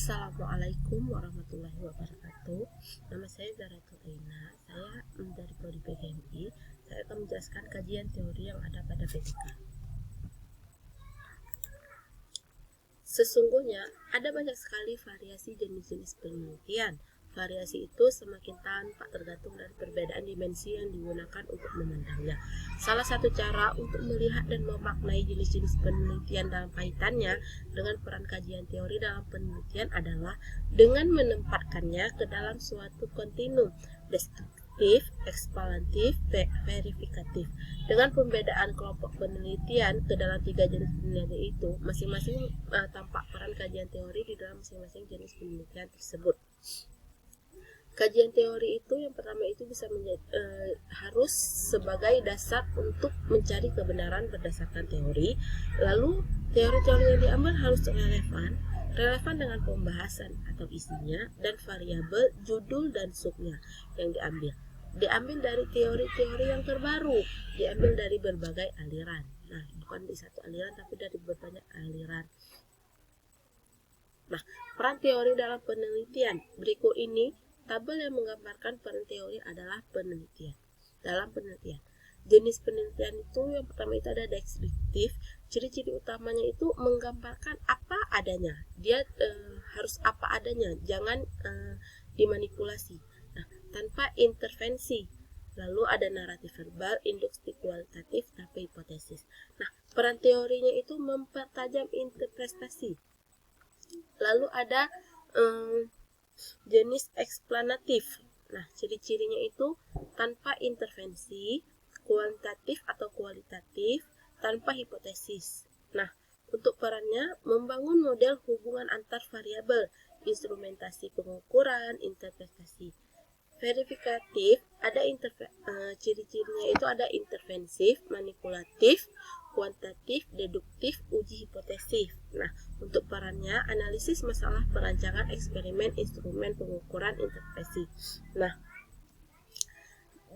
Assalamualaikum warahmatullahi wabarakatuh. Nama saya Zaratul Aina. Saya dari Prodi PGMI. Saya akan menjelaskan kajian teori yang ada pada PTK. Sesungguhnya ada banyak sekali variasi jenis-jenis penelitian. Variasi itu semakin tampak tergantung dari perbedaan dimensi yang digunakan untuk memandangnya. Salah satu cara untuk melihat dan memaknai jenis-jenis penelitian dalam kaitannya dengan peran kajian teori dalam penelitian adalah dengan menempatkannya ke dalam suatu kontinum deskriptif, ekspansif, verifikatif. Dengan pembedaan kelompok penelitian ke dalam tiga jenis penelitian itu, masing-masing tampak peran kajian teori di dalam masing-masing jenis penelitian tersebut. Kajian teori itu yang pertama itu bisa harus sebagai dasar untuk mencari kebenaran berdasarkan teori. Lalu teori-teori yang diambil harus relevan dengan pembahasan atau isinya dan variabel judul dan subnya yang diambil dari teori-teori yang terbaru, diambil dari berbagai aliran. Nah, bukan di satu aliran tapi dari berbanyak aliran. Nah, peran teori dalam penelitian berikut ini. Tabel yang menggambarkan peran teori adalah penelitian. Dalam penelitian, jenis penelitian itu yang pertama itu ada deskriptif. Ciri-ciri utamanya itu menggambarkan apa adanya. Dia harus apa adanya, jangan dimanipulasi. Nah, tanpa intervensi. Lalu ada naratif verbal, induktif kualitatif, tanpa hipotesis. Nah, peran teorinya itu mempertajam interpretasi. Lalu ada jenis eksplanatif. Nah, ciri-cirinya itu tanpa intervensi, kuantitatif atau kualitatif, tanpa hipotesis. Nah, untuk perannya membangun model hubungan antar variabel, instrumentasi pengukuran, interpretasi. Verifikatif, ada ciri-cirinya itu ada intervensif, manipulatif, kuantitatif, deduktif, uji hipotesis. Nah, untuk perannya analisis masalah perancangan eksperimen, instrumen pengukuran, interpretasi. Nah,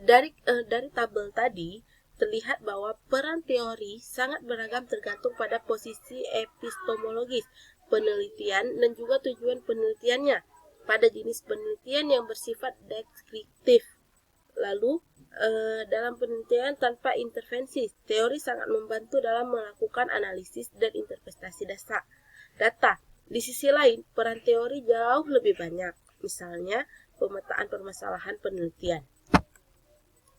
dari tabel tadi terlihat bahwa peran teori sangat beragam tergantung pada posisi epistemologis penelitian dan juga tujuan penelitiannya. Pada jenis penelitian yang bersifat deskriptif. Lalu, dalam penelitian tanpa intervensi, teori sangat membantu dalam melakukan analisis dan interpretasi data. Di sisi lain, peran teori jauh lebih banyak, misalnya pemetaan permasalahan penelitian.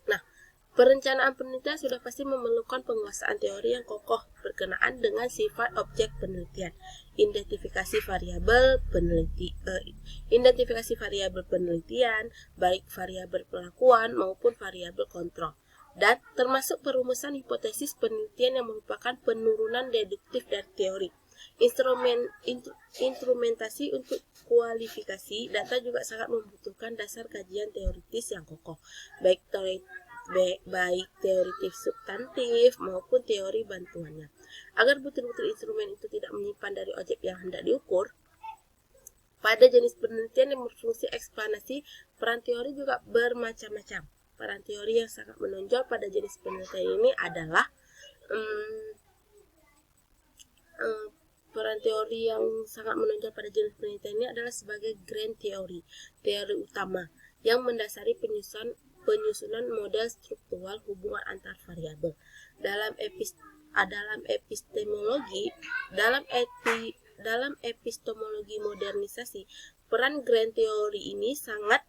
Nah, perencanaan penelitian sudah pasti memerlukan penguasaan teori yang kokoh berkenaan dengan sifat objek penelitian, identifikasi variabel penelitian, baik variabel pelakuan maupun variabel kontrol, dan termasuk perumusan hipotesis penelitian yang merupakan penurunan deduktif dari teori. Instrumentasi untuk kualifikasi data juga sangat membutuhkan dasar kajian teoritis yang kokoh, baik teoritis substantif maupun teori bantuannya. Agar betul-betul instrumen itu tidak menyimpan dari objek yang hendak diukur, pada jenis penelitian yang berfungsi eksplanasi, peran teori juga bermacam-macam. Peran teori yang sangat menonjol pada jenis penelitian ini adalah peran teori yang sangat menonjol pada jenis penelitian ini adalah sebagai grand theory, teori utama yang mendasari penyusunan model struktural hubungan antar variabel. Dalam epistemologi modernisasi, peran grand theory ini sangat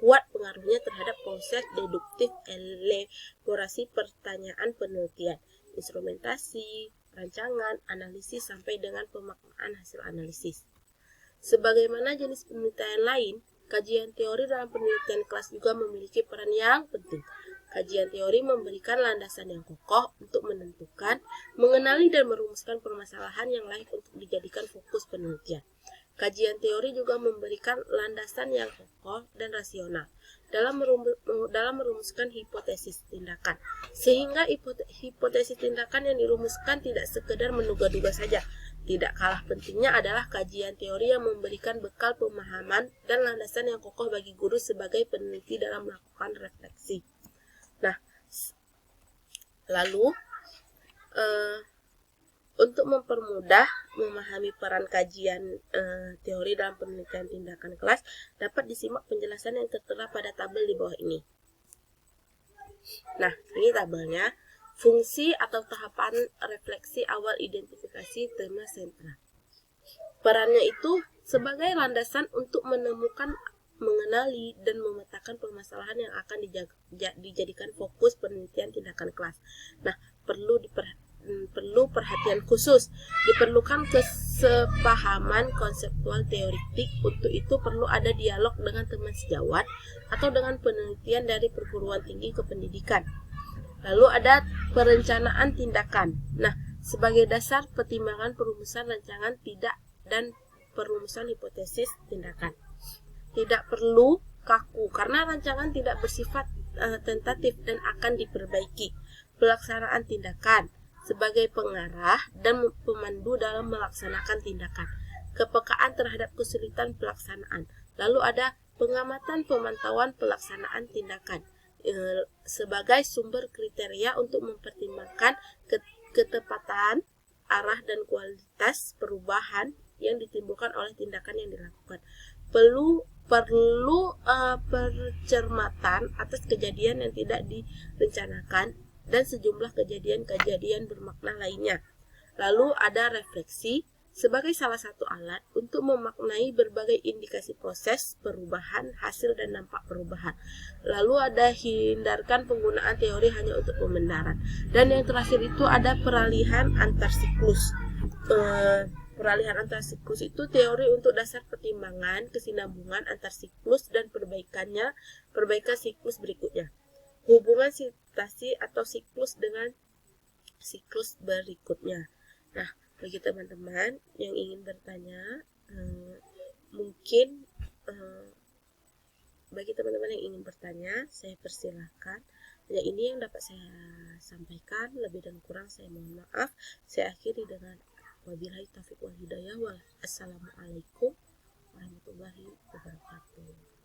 kuat pengaruhnya terhadap konsep deduktif, elaborasi pertanyaan penelitian, instrumentasi, rancangan, analisis sampai dengan pemaknaan hasil analisis. Sebagaimana jenis penelitian lain, kajian teori dalam penelitian kelas juga memiliki peran yang penting. Kajian teori memberikan landasan yang kokoh untuk menentukan, mengenali dan merumuskan permasalahan yang layak untuk dijadikan fokus penelitian. Kajian teori juga memberikan landasan yang kokoh dan rasional dalam merumuskan hipotesis tindakan. Sehingga hipotesis tindakan yang dirumuskan tidak sekedar menduga-duga saja. Tidak kalah pentingnya adalah kajian teori yang memberikan bekal pemahaman dan landasan yang kokoh bagi guru sebagai peneliti dalam melakukan refleksi. Nah, lalu Untuk mempermudah memahami peran kajian teori dalam penelitian tindakan kelas, dapat disimak penjelasan yang tertera pada tabel di bawah ini. Nah, ini tabelnya. Fungsi atau tahapan refleksi awal identifikasi tema sentra. Perannya itu sebagai landasan untuk menemukan, mengenali, dan memetakan permasalahan yang akan dijadikan fokus penelitian tindakan kelas. Nah, perlu perhatian khusus, diperlukan kesepahaman konseptual teoritik. Untuk itu perlu ada dialog dengan teman sejawat atau dengan penelitian dari perguruan tinggi kependidikan. Lalu ada perencanaan tindakan. Nah, sebagai dasar pertimbangan perumusan rancangan tidak dan perumusan hipotesis tindakan. Tidak perlu kaku karena rancangan tidak bersifat tentatif dan akan diperbaiki. Pelaksanaan tindakan sebagai pengarah dan pemandu dalam melaksanakan tindakan. Kepekaan terhadap kesulitan pelaksanaan. Lalu ada pengamatan pemantauan pelaksanaan tindakan sebagai sumber kriteria untuk mempertimbangkan ketepatan, arah, dan kualitas perubahan yang ditimbulkan oleh tindakan yang dilakukan. Perlu percermatan atas kejadian yang tidak direncanakan dan sejumlah kejadian-kejadian bermakna lainnya. Lalu ada refleksi sebagai salah satu alat untuk memaknai berbagai indikasi proses perubahan, hasil, dan dampak perubahan. Lalu ada hindarkan penggunaan teori hanya untuk pembenaran. Dan yang terakhir itu ada peralihan antar siklus. Peralihan antar siklus itu teori untuk dasar pertimbangan kesinambungan antar siklus dan perbaikan siklus berikutnya. Hubungan sintasi atau siklus dengan siklus berikutnya. Nah, bagi teman-teman yang ingin bertanya, mungkin bagi teman-teman yang ingin bertanya, saya persilahkan. Ya, ini yang dapat saya sampaikan, lebih dan kurang saya mohon maaf. Saya akhiri dengan wabillahi taufiq wal hidayah. Assalamualaikum warahmatullahi wabarakatuh.